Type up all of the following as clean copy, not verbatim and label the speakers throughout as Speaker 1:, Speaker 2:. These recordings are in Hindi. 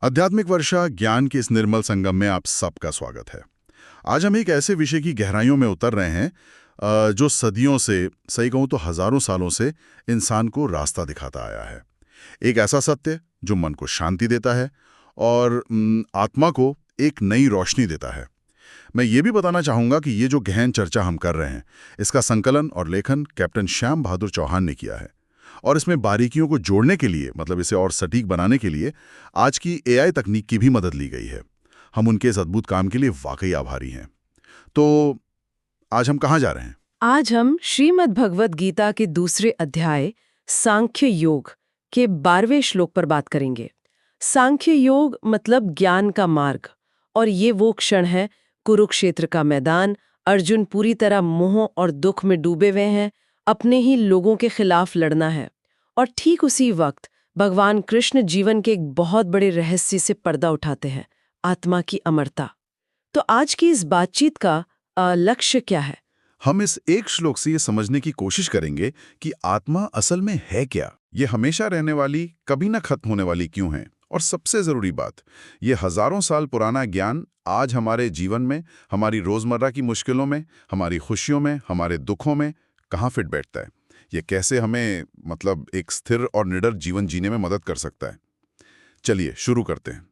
Speaker 1: आध्यात्मिक वर्षा ज्ञान के इस निर्मल संगम में आप सबका स्वागत है। आज हम एक ऐसे विषय की गहराइयों में उतर रहे हैं जो सदियों से, सही कहूं तो हजारों सालों से इंसान को रास्ता दिखाता आया है। एक ऐसा सत्य जो मन को शांति देता है और आत्मा को एक नई रोशनी देता है। मैं ये भी बताना चाहूंगा कि ये जो गहन चर्चा हम कर रहे हैं, इसका संकलन और लेखन कैप्टन श्याम बहादुर चौहान ने किया है। और इसमें बारीकियों को जोड़ने के लिए, मतलब इसे और सटीक बनाने के लिए, आज की एआई तकनीक की भी मदद ली गई है। हम उनके इस अद्भुत काम के लिए वाकई आभारी हैं। तो आज हम कहाँ जा रहे हैं?
Speaker 2: आज हम श्रीमद् भगवद गीता के दूसरे अध्याय सांख्य योग के 12वें श्लोक पर बात करेंगे। सांख्य योग मतलब ज्ञान का मार्ग, और ये वो क्षण है, कुरुक्षेत्र का मैदान। अर्जुन पूरी तरह मोह और दुख में डूबे हुए हैं, अपने ही लोगों के खिलाफ लड़ना है। और ठीक उसी वक्त भगवान कृष्ण जीवन के एक बहुत बड़े रहस्य से पर्दा उठाते हैं, आत्मा की अमरता। तो आज की इस बातचीत का लक्ष्य क्या है?
Speaker 1: हम इस एक श्लोक से ये समझने की कोशिश करेंगे कि आत्मा असल में है क्या, ये हमेशा रहने वाली, कभी ना खत्म होने वाली क्यों है, और सबसे जरूरी बात, ये हजारों साल पुराना ज्ञान आज हमारे जीवन में, हमारी रोजमर्रा की मुश्किलों में, हमारी खुशियों में, हमारे दुखों में कहाँ फिट बैठता है। ये कैसे हमें एक स्थिर और निडर जीवन जीने में मदद कर सकता है। चलिए शुरू करते हैं।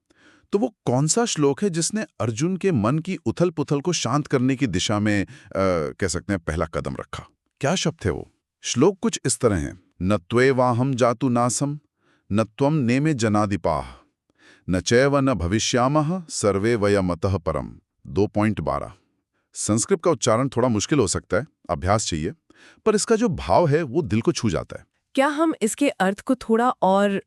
Speaker 1: तो वो कौन सा श्लोक है जिसने अर्जुन के मन की उथल पुथल को शांत करने की दिशा में कह सकते हैं पहला कदम रखा? क्या शब्द है वो? श्लोक कुछ इस तरह है। न त्वेवाहम जातु नासम, न त्वम नेमे जनादिपाह, न चैव न भविष्यामः सर्वे वयमतः परम। 2.12। संस्कृत का उच्चारण थोड़ा मुश्किल हो सकता है, अभ्यास चाहिए, पर इसका जो भाव है वो दिल को छू जाता है।
Speaker 2: क्या हम इसके अर्थ को थोड़ा और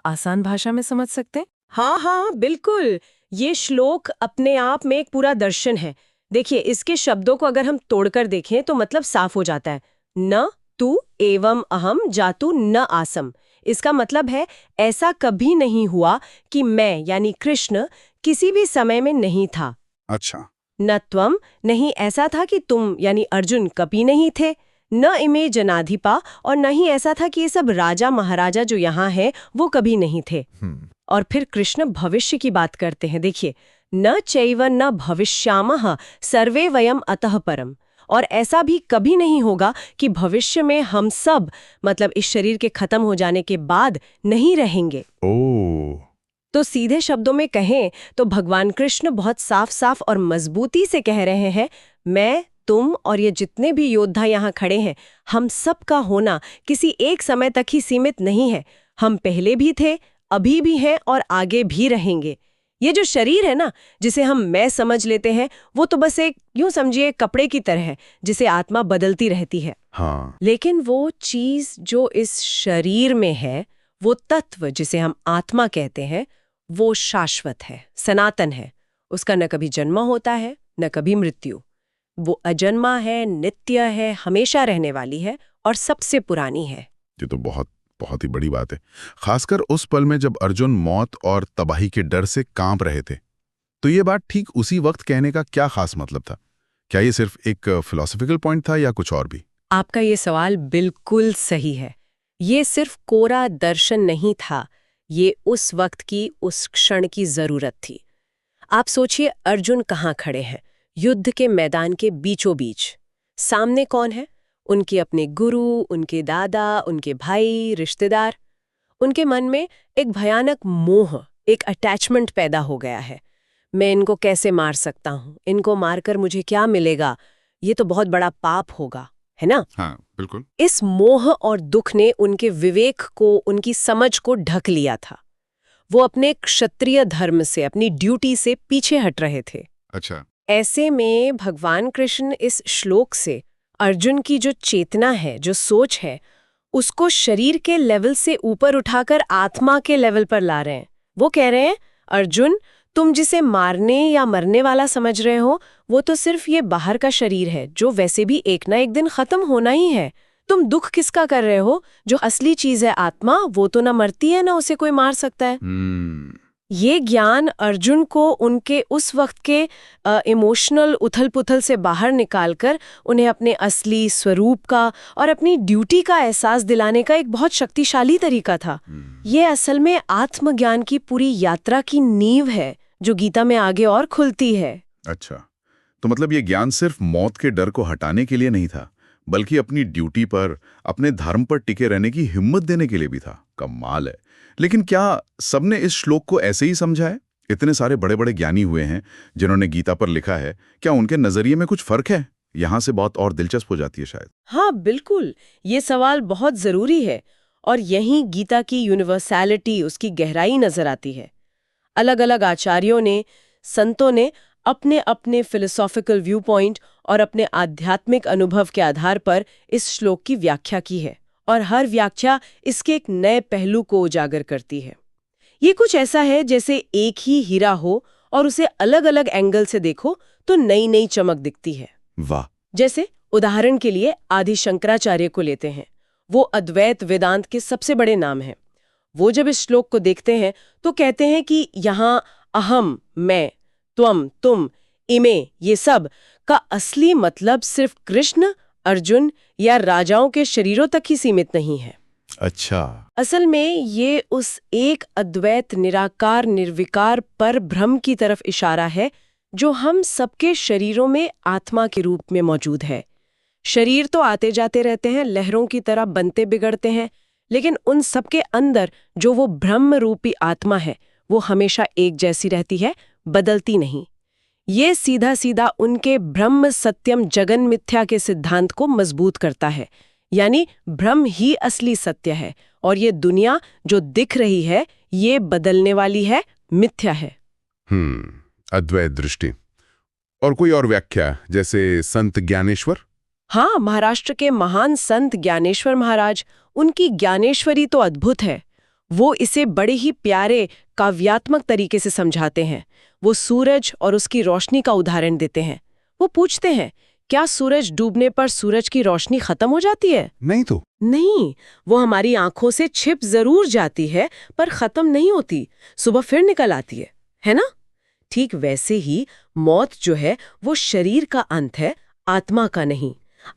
Speaker 2: आसान भाषा में समझ सकते हैं?
Speaker 3: हाँ, बिल्कुल। ये श्लोक अपने आप में एक पूरा दर्शन है। देखिए, इसके शब्दों को अगर हम तोड़कर देखें तो मतलब साफ हो जाता है। न तू एवं अहम जातु न आसम। इसका मतलब है, ऐसा कभी नहीं हुआ कि मैं यानी कृष्ण किसी भी समय में नहीं था।
Speaker 1: अच्छा।
Speaker 3: न त्वम, नहीं ऐसा था कि तुम यानी अर्जुन कभी नहीं थे। न इमे जनाधिपा, और न ही ऐसा था कि ये सब राजा महाराजा जो यहाँ हैं वो कभी नहीं थे। और फिर कृष्ण भविष्य की बात करते हैं। देखिए, न चैव न भविष्यामः सर्वे वयम अतः परम। और ऐसा भी कभी नहीं होगा कि भविष्य में हम सब इस शरीर के खत्म हो जाने के बाद नहीं रहेंगे।
Speaker 1: ओह।
Speaker 3: तो सीधे शब्दों में कहें तो भगवान कृष्ण बहुत साफ साफ और मजबूती से कह रहे हैं, मैं, तुम और ये जितने भी योद्धा यहाँ खड़े हैं, हम सब का होना किसी एक समय तक ही सीमित नहीं है। हम पहले भी थे, अभी भी हैं और आगे भी रहेंगे। ये जो शरीर है ना, जिसे हम मैं समझ लेते हैं, वो तो बस एक, यूं समझिए, कपड़े की तरह है जिसे आत्मा बदलती रहती है।
Speaker 1: हाँ।
Speaker 3: लेकिन वो चीज जो इस शरीर में है, वो तत्व जिसे हम आत्मा कहते हैं, वो शाश्वत है, सनातन है। उसका न कभी जन्म होता है, न कभी मृत्यु। वो अजन्मा है, नित्य है, हमेशा रहने वाली है और सबसे पुरानी है।
Speaker 1: ये तो बहुत बहुत ही बड़ी बात है, खासकर उस पल में जब अर्जुन मौत और तबाही के डर से कांप रहे थे। तो ये बात ठीक उसी वक्त कहने का क्या खास मतलब था? क्या ये सिर्फ एक फिलॉसफिकल पॉइंट था या कुछ और भी?
Speaker 3: आपका ये सवाल बिल्कुल सही है। ये सिर्फ कोरा दर्शन नहीं था, ये उस वक्त की, उस क्षण की जरूरत थी। आप सोचिए, अर्जुन कहाँ खड़े हैं? युद्ध के मैदान के बीचों बीच। सामने कौन है? उनके अपने गुरु, उनके दादा, उनके भाई, रिश्तेदार। उनके मन में एक भयानक मोह, एक अटैचमेंट पैदा हो गया है। मैं इनको कैसे मार सकता हूँ? इनको मारकर मुझे क्या मिलेगा? ये तो बहुत बड़ा पाप होगा, है ना?
Speaker 1: हाँ, बिल्कुल।
Speaker 3: इस मोह और दुख ने उनके विवेक को, उनकी समझ को ढक लिया था। वो अपने क्षत्रिय धर्म से, अपनी ड्यूटी से पीछे हट रहे थे।
Speaker 1: अच्छा।
Speaker 3: ऐसे में भगवान कृष्ण इस श्लोक से अर्जुन की जो चेतना है, जो सोच है, उसको शरीर के लेवल से ऊपर उठाकर आत्मा के लेवल पर ला रहे हैं। वो कह रहे हैं, अर्जुन, तुम जिसे मारने या मरने वाला समझ रहे हो, वो तो सिर्फ ये बाहर का शरीर है, जो वैसे भी एक ना एक दिन खत्म होना ही है। तुम दुख किसका कर रहे हो? जो असली चीज है आत्मा, वो तो ना मरती है, ना उसे कोई मार सकता है। ये ज्ञान अर्जुन को उनके उस वक्त के इमोशनल उथल-पुथल से बाहर निकालकर उन्हें अपने असली स्वरूप का और अपनी ड्यूटी का एहसास दिलाने का एक बहुत शक्तिशाली तरीका था। ये असल में आत्मज्ञान की पूरी यात्रा की नींव है, जो गीता में आगे और खुलती है।
Speaker 1: अच्छा, तो मतलब ये ज्ञान सिर्फ मौत के डर को हटाने के लिए नहीं था, बल्कि अपनी ड्यूटी पर, अपने धर्म पर टिके रहने की हिम्मत देने के लिए भी था। कमाल है। लेकिन क्या सबने इस श्लोक को ऐसे ही समझा है? इतने सारे बड़े बड़े ज्ञानी हुए हैं जिन्होंने गीता पर लिखा है, क्या उनके नजरिए में कुछ फर्क है? यहाँ से बात और दिलचस्प हो जाती है शायद।
Speaker 3: हाँ बिल्कुल, ये सवाल बहुत जरूरी है और यहीं गीता की यूनिवर्सैलिटी, उसकी गहराई नजर आती है। अलग अलग आचार्यों ने, संतों ने अपने अपने फिलोसॉफिकल व्यू पॉइंट और अपने आध्यात्मिक अनुभव के आधार पर इस श्लोक की व्याख्या की है, और हर व्याख्या इसके एक नए पहलू को उजागर करती है। ये कुछ ऐसा है जैसे एक ही हीरा हो और उसे अलग अलग एंगल से देखो तो नई नई चमक दिखती है।
Speaker 1: वाह।
Speaker 3: जैसे उदाहरण के लिए आदि शंकराचार्य को लेते हैं। वो अद्वैत वेदांत के सबसे बड़े नाम हैं। वो जब इस श्लोक को देखते हैं तो कहते हैं कि यहाँ अहम, मैं, त्वम, तुम, इमे, ये सब का असली मतलब सिर्फ कृष्ण, अर्जुन या राजाओं के शरीरों तक ही सीमित नहीं है।
Speaker 1: अच्छा।
Speaker 3: असल में ये उस एक अद्वैत निराकार निर्विकार पर ब्रह्म की तरफ इशारा है जो हम सबके शरीरों में आत्मा के रूप में मौजूद है। शरीर तो आते जाते रहते हैं, लहरों की तरह बनते बिगड़ते हैं, लेकिन उन सबके अंदर जो वो ब्रह्म रूपी आत्मा है वो हमेशा एक जैसी रहती है, बदलती नहीं। ये सीधा सीधा उनके ब्रह्म सत्यम जगन मिथ्या के सिद्धांत को मजबूत करता है। यानी ब्रह्म ही असली सत्य है और ये दुनिया जो दिख रही है ये बदलने वाली है, मिथ्या है।
Speaker 4: अद्वैत दृष्टि। और कोई और व्याख्या, जैसे संत ज्ञानेश्वर?
Speaker 3: हाँ, महाराष्ट्र के महान संत ज्ञानेश्वर महाराज, उनकी ज्ञानेश्वरी तो अद्भुत है। वो इसे बड़े ही प्यारे काव्यात्मक तरीके से समझाते हैं। वो सूरज और उसकी रोशनी का उदाहरण देते हैं। वो पूछते हैं, क्या सूरज डूबने पर सूरज की रोशनी खत्म हो जाती है?
Speaker 4: नहीं तो।
Speaker 3: नहीं, वो हमारी आंखों से छिप जरूर जाती है पर खत्म नहीं होती, सुबह फिर निकल आती है ना? ठीक वैसे ही मौत जो है वो शरीर का अंत है, आत्मा का नहीं।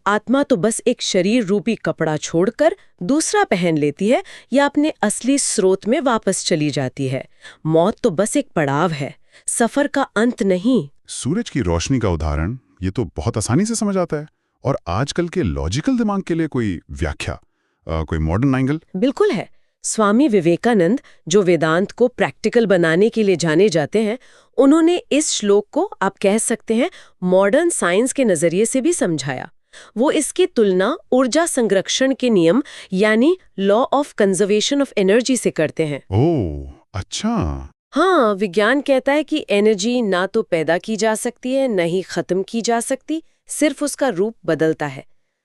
Speaker 3: आत्मा तो बस एक शरीर रूपी कपड़ा छोड़कर दूसरा पहन लेती है या अपने असली स्रोत में वापस चली जाती है। मौत तो बस एक पड़ाव है, सफर का अंत नहीं।
Speaker 4: सूरज की रोशनी का उदाहरण ये तो बहुत आसानी से समझ आता है। और आजकल के लॉजिकल दिमाग के लिए कोई व्याख्या, कोई मॉडर्न एंगल?
Speaker 3: बिल्कुल है। स्वामी विवेकानंद, जो वेदांत को प्रैक्टिकल बनाने के लिए जाने जाते हैं, उन्होंने इस श्लोक को आप कह सकते हैं मॉडर्न साइंस के नजरिए से भी समझाया। वो इसकी तुलना ऊर्जा संरक्षण के नियम यानी law of conservation of energy से करते हैं।
Speaker 4: ओह, अच्छा।
Speaker 3: हाँ, विज्ञान कहता है कि एनर्जी ना तो पैदा की जा सकती है, न ही खत्म की जा सकती, सिर्फ उसका रूप बदलता है।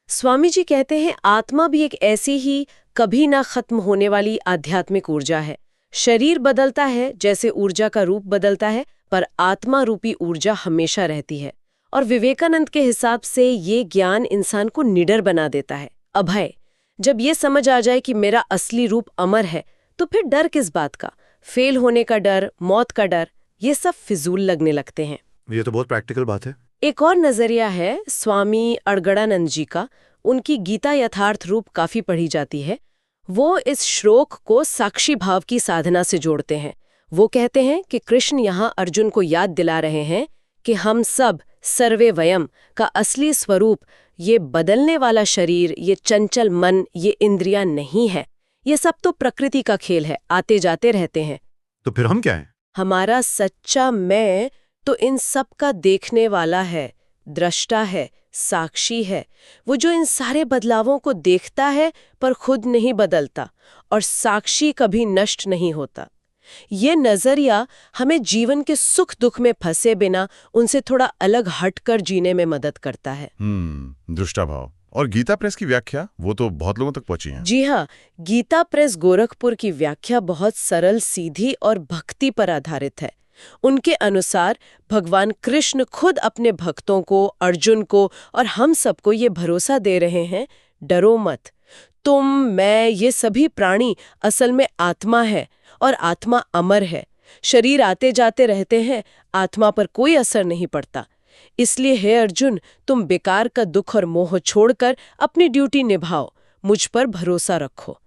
Speaker 3: स्वामी जी कहते हैं आत्मा भी एक ऐसी ही कभी ना खत्म होने वाली आध्यात्मिक ऊर्जा है। शरीर बदलता है जैसे ऊर्जा का रूप बदलता है, पर आत्मा रूपी ऊर्जा हमेशा रहती है। और विवेकानंद के हिसाब से ये ज्ञान इंसान को निडर बना देता है, अभय। जब ये समझ आ जाए कि मेरा असली रूप अमर है, तो फिर डर किस बात का? फेल होने का डर, मौत का डर, ये सब फिजूल लगने लगते हैं।
Speaker 5: ये तो बहुत प्रैक्टिकल बात है।
Speaker 3: एक और नजरिया है स्वामी अड़गड़ानंद जी का। उनकी गीता यथार्थ रूप काफी पढ़ी जाती है। वो इस श्लोक को साक्षी भाव की साधना से जोड़ते हैं। वो कहते हैं कि कृष्ण यहाँ अर्जुन को याद दिला रहे हैं कि हम सब, सर्वे वयम का असली स्वरूप ये बदलने वाला शरीर, ये चंचल मन, ये इंद्रियां नहीं है। ये सब तो प्रकृति का खेल है, आते जाते रहते हैं।
Speaker 5: तो फिर हम क्या हैं?
Speaker 3: हमारा सच्चा मैं तो इन सब का देखने वाला है, दृष्टा है, साक्षी है। वो जो इन सारे बदलावों को देखता है पर खुद नहीं बदलता, और साक्षी कभी नष्ट नहीं होता। ये नजरिया हमें जीवन के सुख दुख में फंसे बिना उनसे थोड़ा अलग हटकर जीने में मदद करता है।
Speaker 4: दृष्टा भाव। और गीता प्रेस की व्याख्या, वो तो बहुत लोगों तक पहुंची है।
Speaker 3: जी हाँ, गीता प्रेस गोरखपुर की व्याख्या बहुत सरल, सीधी और भक्ति पर आधारित है। उनके अनुसार भगवान कृष्ण खुद अपने भक्तों को, अर्जुन को और हम सबको ये भरोसा दे रहे हैं, डरो मत। तुम, मैं, ये सभी प्राणी असल में आत्मा है और आत्मा अमर है। शरीर आते जाते रहते हैं, आत्मा पर कोई असर नहीं पड़ता। इसलिए हे अर्जुन, तुम बेकार का दुख और मोह छोड़कर अपनी ड्यूटी निभाओ, मुझ पर भरोसा रखो।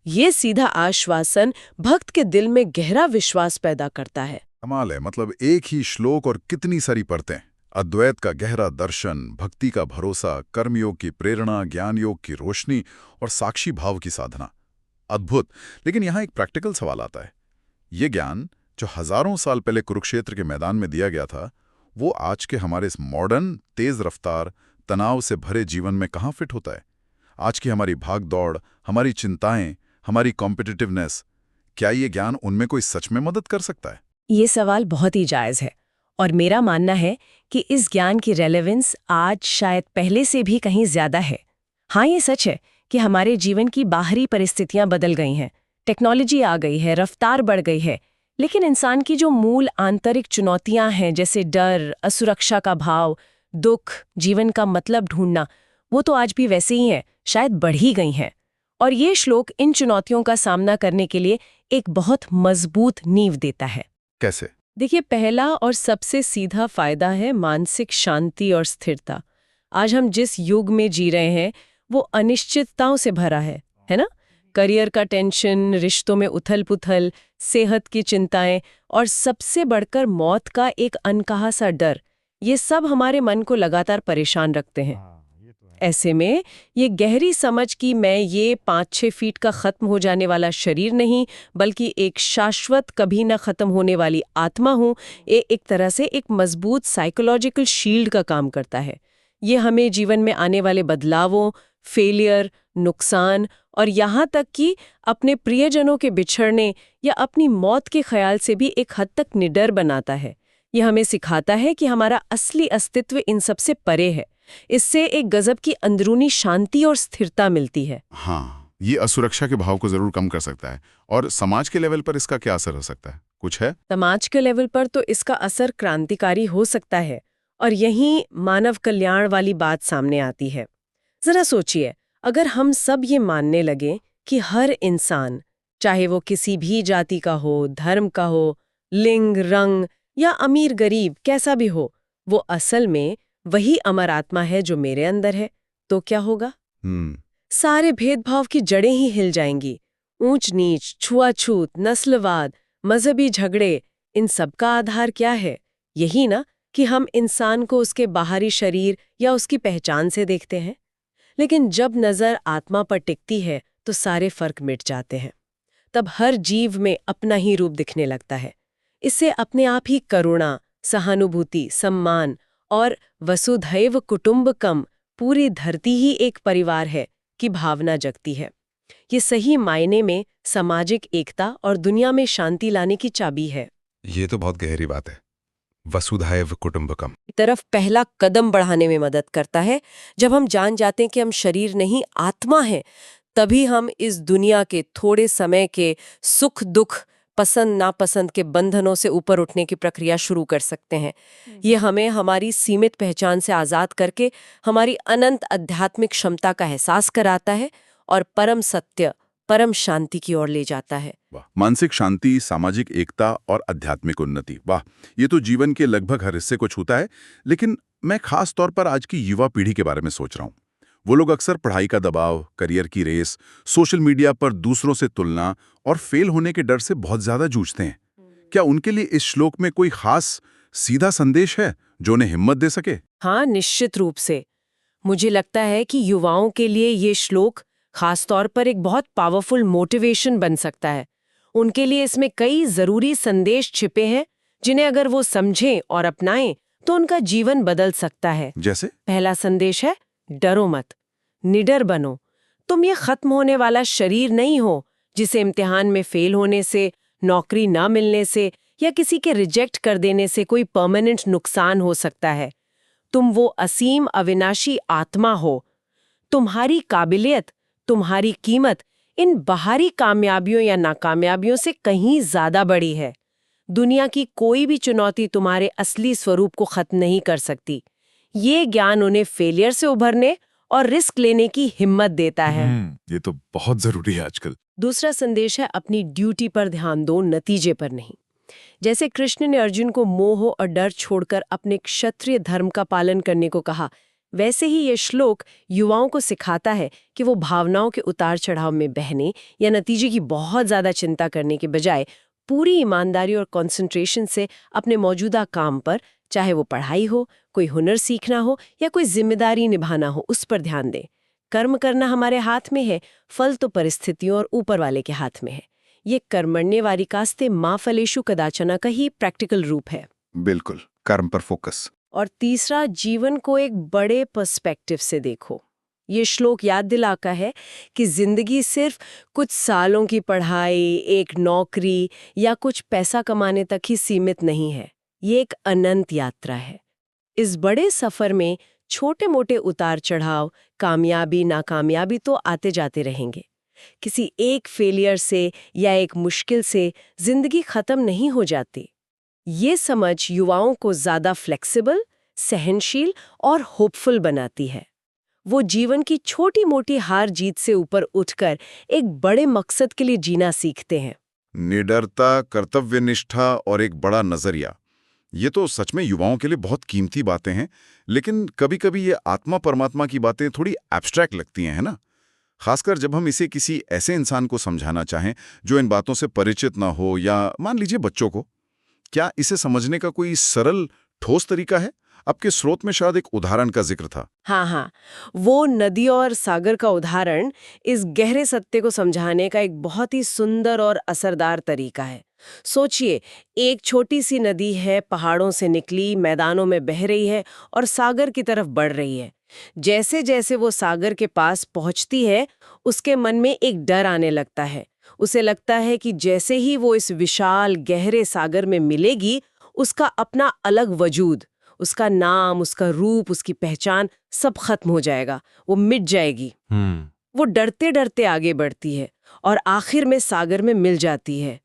Speaker 3: ये सीधा आश्वासन भक्त के दिल में गहरा विश्वास पैदा करता है।
Speaker 1: कमाल है, मतलब एक ही श्लोक और कितनी सारी परतें। अद्वैत का गहरा दर्शन, भक्ति का भरोसा, कर्मयोग की प्रेरणा, ज्ञान योग की रोशनी और साक्षी भाव की साधना। अद्भुत। लेकिन यहाँ एक प्रैक्टिकल सवाल आता है। ये ज्ञान जो हजारों साल पहले कुरुक्षेत्र के मैदान में दिया गया था, वो आज के हमारे इस मॉडर्न, तेज रफ्तार, तनाव से भरे जीवन में कहाँ फिट होता है? आज की हमारी भाग दौड़, हमारी चिंताएं, हमारी कॉम्पिटिटिवनेस, क्या ये ज्ञान उनमें कोई सच में मदद कर सकता है?
Speaker 3: ये सवाल बहुत ही जायज़ है और मेरा मानना है कि इस ज्ञान की रेलेवेंस आज शायद पहले से भी कहीं ज़्यादा है। हाँ, ये सच है कि हमारे जीवन की बाहरी परिस्थितियां बदल गई हैं, टेक्नोलॉजी आ गई है, रफ्तार बढ़ गई है, लेकिन इंसान की जो मूल आंतरिक चुनौतियां हैं, जैसे डर, असुरक्षा का भाव, दुख, जीवन का मतलब ढूंढना, वो तो आज भी वैसे ही हैं, शायद बढ़ ही गई हैं। और ये श्लोक इन चुनौतियों का सामना करने के लिए एक बहुत मजबूत नींव देता है।
Speaker 1: कैसे?
Speaker 3: देखिए, पहला और सबसे सीधा फायदा है मानसिक शांति और स्थिरता। आज हम जिस युग में जी रहे हैं वो अनिश्चितताओं से भरा है ना? करियर का टेंशन, रिश्तों में उथल-पुथल, सेहत की चिंताएं और सबसे बढ़कर मौत का एक अनकहा सा डर, ये सब हमारे मन को लगातार परेशान रखते हैं। ऐसे में ये गहरी समझ कि मैं ये 5-6 फीट का खत्म हो जाने वाला शरीर नहीं, बल्कि एक शाश्वत, कभी न खत्म होने वाली आत्मा हूँ, ये एक तरह से एक मजबूत साइकोलॉजिकल शील्ड का काम करता है। ये हमें जीवन में आने वाले बदलावों, फेलियर, नुकसान और यहाँ तक कि अपने प्रियजनों के बिछड़ने या अपनी मौत के ख्याल से भी एक हद तक निडर बनाता है। ये हमें सिखाता है कि हमारा असली अस्तित्व इन सब से परे है। इससे एक गजब की अंदरूनी शांति और स्थिरता मिलती है।
Speaker 1: हाँ, ये असुरक्षा के भाव को जरूर कम कर सकता है। और समाज के लेवल पर इसका क्या असर हो सकता है? कुछ है?
Speaker 3: समाज के लेवल पर तो इसका असर क्रांतिकारी हो सकता है और यहीं मानव कल्याण वाली बात सामने आती है। जरा सोचिए, अगर हम सब ये मानने लगे कि हर इंसान, चाहे वो किसी भी जाति का हो, धर्म का हो, लिंग, रंग या अमीर गरीब कैसा भी हो, वो असल में वही अमर आत्मा है जो मेरे अंदर है, तो क्या होगा? सारे भेदभाव की जड़ें ही हिल जाएंगी। ऊंच नीच, छुआछूत, नस्लवाद, मजहबी झगड़े, इन सब का आधार क्या है? यही ना कि हम इंसान को उसके बाहरी शरीर या उसकी पहचान से देखते हैं। लेकिन जब नजर आत्मा पर टिकती है तो सारे फर्क मिट जाते हैं। तब हर जीव में अपना ही रूप दिखने लगता है। इससे अपने आप ही करुणा, सहानुभूति, सम्मान और वसुधैव कुटुंबकम, पूरी धरती ही एक परिवार है, की भावना जगती है। ये सही मायने में सामाजिक एकता और दुनिया में शांति लाने की चाबी है।
Speaker 6: ये तो बहुत गहरी बात है। वसुधैव कुटुंबकम
Speaker 3: तरफ पहला कदम बढ़ाने में मदद करता है। जब हम जान जाते हैं कि हम शरीर नहीं आत्मा हैं, तभी हम इस दुनिया के थोड़े समय के सुख दुख, पसंद नापसंद के बंधनों से ऊपर उठने की प्रक्रिया शुरू कर सकते हैं। ये हमें हमारी सीमित पहचान से आज़ाद करके हमारी अनंत आध्यात्मिक क्षमता का एहसास कराता है और परम सत्य, परम शांति की ओर ले जाता है।
Speaker 1: वाह, मानसिक शांति, सामाजिक एकता और आध्यात्मिक उन्नति, वाह, ये तो जीवन के लगभग हर हिस्से को छूता है। लेकिन मैं खास तौर पर आज की युवा पीढ़ी के बारे में सोच रहा हूँ। वो लोग अक्सर पढ़ाई का दबाव, करियर की रेस, सोशल मीडिया पर दूसरों से तुलना और फेल होने के डर से बहुत ज्यादा जूझते हैं। क्या उनके लिए इस श्लोक में कोई खास सीधा संदेश है जो उन्हें हिम्मत दे सके?
Speaker 3: हाँ, निश्चित रूप से। मुझे लगता है कि युवाओं के लिए ये श्लोक खास तौर पर एक बहुत पावरफुल मोटिवेशन बन सकता है। उनके लिए इसमें कई जरूरी संदेश छिपे हैं जिन्हें अगर वो समझें और अपनाएं तो उनका जीवन बदल सकता है।
Speaker 1: जैसे?
Speaker 3: पहला संदेश है, डरो मत, निडर बनो। तुम ये खत्म होने वाला शरीर नहीं हो जिसे इम्तिहान में फेल होने से, नौकरी ना मिलने से या किसी के रिजेक्ट कर देने से कोई परमानेंट नुकसान हो सकता है। तुम वो असीम अविनाशी आत्मा हो। तुम्हारी काबिलियत, तुम्हारी कीमत इन बाहरी कामयाबियों या नाकामयाबियों से कहीं ज्यादा बड़ी है। दुनिया की कोई भी चुनौती तुम्हारे असली स्वरूप को खत्म नहीं कर सकती। ये ज्ञान उन्हें फेलियर से उभरने और रिस्क लेने की हिम्मत देता है।
Speaker 6: ये तो बहुत जरूरी है आजकल।
Speaker 3: दूसरा संदेश है, अपनी ड्यूटी पर ध्यान दो, नतीजे पर नहीं। जैसे कृष्ण ने अर्जुन को मोह और डर छोड़कर अपने क्षत्रिय धर्म का पालन करने को कहा, वैसे ही ये श्लोक युवाओं को सिखाता है कि वो भावनाओं के उतार चढ़ाव में बहने या नतीजे की बहुत ज्यादा चिंता करने के बजाय पूरी ईमानदारी और कंसंट्रेशन से अपने मौजूदा काम पर, चाहे वो पढ़ाई हो, कोई हुनर सीखना हो या कोई जिम्मेदारी निभाना हो, उस पर ध्यान दें। कर्म करना हमारे हाथ में है, फल तो परिस्थितियों और ऊपर वाले के हाथ में है। ये कर्मण्येवाधिकारस्ते मा फलेषु कदाचन का ही प्रैक्टिकल रूप है।
Speaker 6: बिल्कुल, कर्म पर फोकस।
Speaker 3: और तीसरा, जीवन को एक बड़े पर्सपेक्टिव से देखो। ये श्लोक याद दिलाता है कि जिंदगी सिर्फ कुछ सालों की पढ़ाई, एक नौकरी या कुछ पैसा कमाने तक ही सीमित नहीं है। ये एक अनंत यात्रा है। इस बड़े सफर में छोटे मोटे उतार चढ़ाव, कामयाबी नाकामयाबी तो आते जाते रहेंगे। किसी एक फेलियर से या एक मुश्किल से जिंदगी खत्म नहीं हो जाती। ये समझ युवाओं को ज्यादा फ्लेक्सिबल, सहनशील और होपफुल बनाती है। वो जीवन की छोटी मोटी हार जीत से ऊपर उठकर एक बड़े मकसद के लिए जीना सीखते हैं।
Speaker 1: निडरता, कर्तव्यनिष्ठा और एक बड़ा नजरिया, ये तो सच में युवाओं के लिए बहुत कीमती बातें हैं। लेकिन कभी-कभी ये आत्मा परमात्मा की बातें थोड़ी एब्स्ट्रैक्ट लगती हैं, है ना? खासकर जब हम इसे किसी ऐसे इंसान को समझाना चाहें जो इन बातों से परिचित ना हो, या मान लीजिए बच्चों को। क्या इसे समझने का कोई सरल ठोस तरीका है? आपके स्रोत में शायद एक उदाहरण का जिक्र था।
Speaker 3: हाँ, वो नदी और सागर का उदाहरण इस गहरे सत्य को समझाने का एक बहुत ही सुंदर और असरदार तरीका है। सोचिए, एक छोटी सी नदी है, पहाड़ों से निकली, मैदानों में बह रही है और सागर की तरफ बढ़ रही है। जैसे जैसे वो सागर के पास पहुंचती है, उसके मन में एक डर आने लगता है। उसे लगता है कि जैसे ही वो इस विशाल गहरे सागर में मिलेगी, उसका अपना अलग वजूद, उसका नाम, उसका रूप, उसकी पहचान सब खत्म हो जाएगा, वो मिट जाएगी। वो डरते डरते आगे बढ़ती है और आखिर में सागर में मिल जाती है।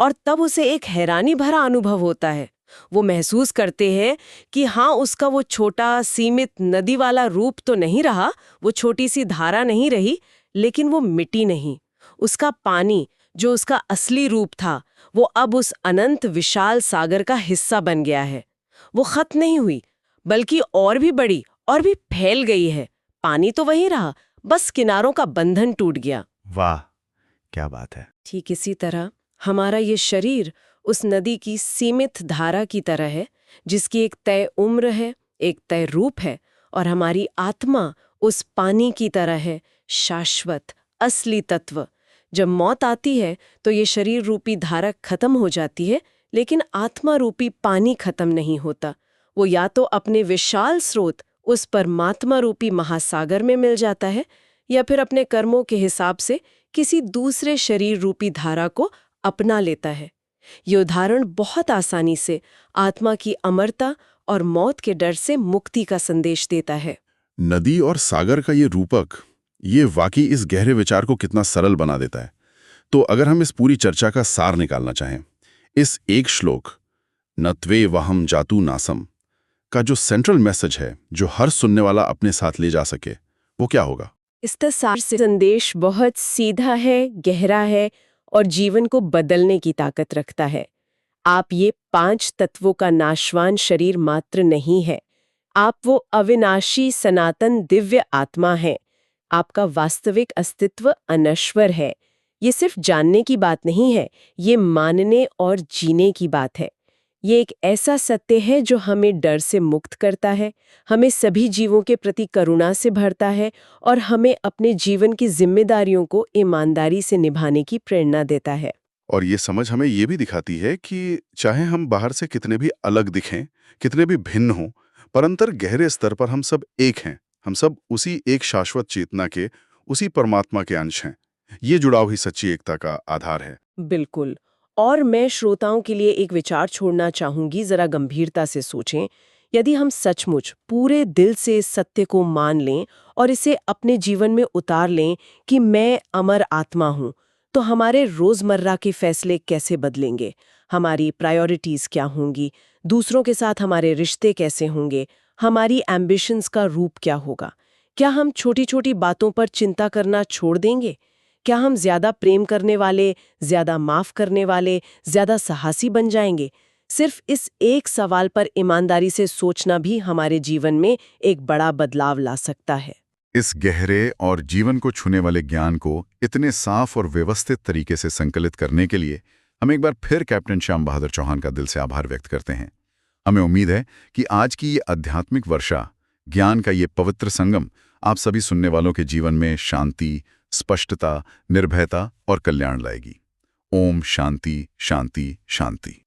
Speaker 3: और तब उसे एक हैरानी भरा अनुभव होता है। वो महसूस करते हैं कि हाँ, उसका वो छोटा सीमित नदी वाला रूप तो नहीं रहा, वो छोटी सी धारा नहीं रही, लेकिन वो मिटी नहीं। उसका पानी, जो उसका असली रूप था, वो अब उस अनंत विशाल सागर का हिस्सा बन गया है। वो खत्म नहीं हुई, बल्कि और भी बड़ी और भी फैल गई है। पानी तो वही रहा, बस किनारों का बंधन टूट गया।
Speaker 5: वाह, क्या बात है।
Speaker 3: ठीक इसी तरह हमारा ये शरीर उस नदी की सीमित धारा की तरह है, जिसकी एक तय उम्र है, एक तय रूप है, और हमारी आत्मा उस पानी की तरह है, शाश्वत, असली तत्व। जब मौत आती है तो ये शरीर रूपी धारा खत्म हो जाती है, लेकिन आत्मा रूपी पानी खत्म नहीं होता। वो या तो अपने विशाल स्रोत, उस परमात्मा रूपी महासागर में मिल जाता है, या फिर अपने कर्मों के हिसाब से किसी दूसरे शरीर रूपी धारा को अपना लेता है। ये उदाहरण बहुत आसानी से आत्मा की अमरता और मौत के डर से मुक्ति का संदेश देता है।
Speaker 1: नदी और सागर का ये रूपक, ये वाकई इस गहरे विचार को कितना सरल बना देता है। तो अगर हम इस पूरी चर्चा का सार निकालना चाहें, इस एक श्लोक न त्वे वहम जातु नासम का जो सेंट्रल मैसेज है, जो हर सुनने वाला अपने साथ ले जा सके, वो क्या होगा?
Speaker 3: इसका सार से संदेश बहुत सीधा है, गहरा है और जीवन को बदलने की ताकत रखता है। आप ये 5 तत्वों का नाशवान शरीर मात्र नहीं है, आप वो अविनाशी सनातन दिव्य आत्मा है। आपका वास्तविक अस्तित्व अनश्वर है। ये सिर्फ जानने की बात नहीं है, ये मानने और जीने की बात है। ये एक ऐसा सत्य है जो हमें डर से मुक्त करता है, हमें सभी जीवों के प्रति करुणा से भरता है और हमें अपने जीवन की जिम्मेदारियों को ईमानदारी से निभाने की प्रेरणा देता है।
Speaker 1: और ये समझ हमें ये भी दिखाती है कि चाहे हम बाहर से कितने भी अलग दिखें, कितने भी भिन्न हों, पर अंतर गहरे स्तर पर हम सब एक हैं। हम सब उसी एक शाश्वत चेतना के, उसी परमात्मा के अंश हैं। ये जुड़ाव ही सच्ची एकता का आधार है।
Speaker 3: बिल्कुल। और मैं श्रोताओं के लिए एक विचार छोड़ना चाहूंगी, जरा गंभीरता से सोचें। यदि हम सचमुच पूरे दिल से इस सत्य को मान लें और इसे अपने जीवन में उतार लें कि मैं अमर आत्मा हूं, तो हमारे रोजमर्रा के फैसले कैसे बदलेंगे, हमारी प्रायोरिटीज क्या होंगी, दूसरों के साथ हमारे रिश्ते कैसे होंगे, हमारी एम्बिशंस का रूप क्या होगा। क्या हम छोटी छोटी बातों पर चिंता करना छोड़ देंगे? क्या हम ज्यादा प्रेम करने वाले, ज्यादा माफ करने वाले, ज्यादा साहसी बन जाएंगे? सिर्फ इस एक सवाल पर ईमानदारी से सोचना भी हमारे जीवन में एक बड़ा बदलाव ला सकता है।
Speaker 1: इस गहरे और जीवन को छूने वाले ज्ञान को इतने साफ और व्यवस्थित तरीके से संकलित करने के लिए हम एक बार फिर कैप्टन श्याम बहादुर चौहान का दिल से आभार व्यक्त करते हैं। हमें उम्मीद है कि आज की ये आध्यात्मिक वर्षा, ज्ञान का ये पवित्र संगम आप सभी सुनने वालों के जीवन में शांति, स्पष्टता, निर्भयता और कल्याण लाएगी। ओम शांति शांति शांति।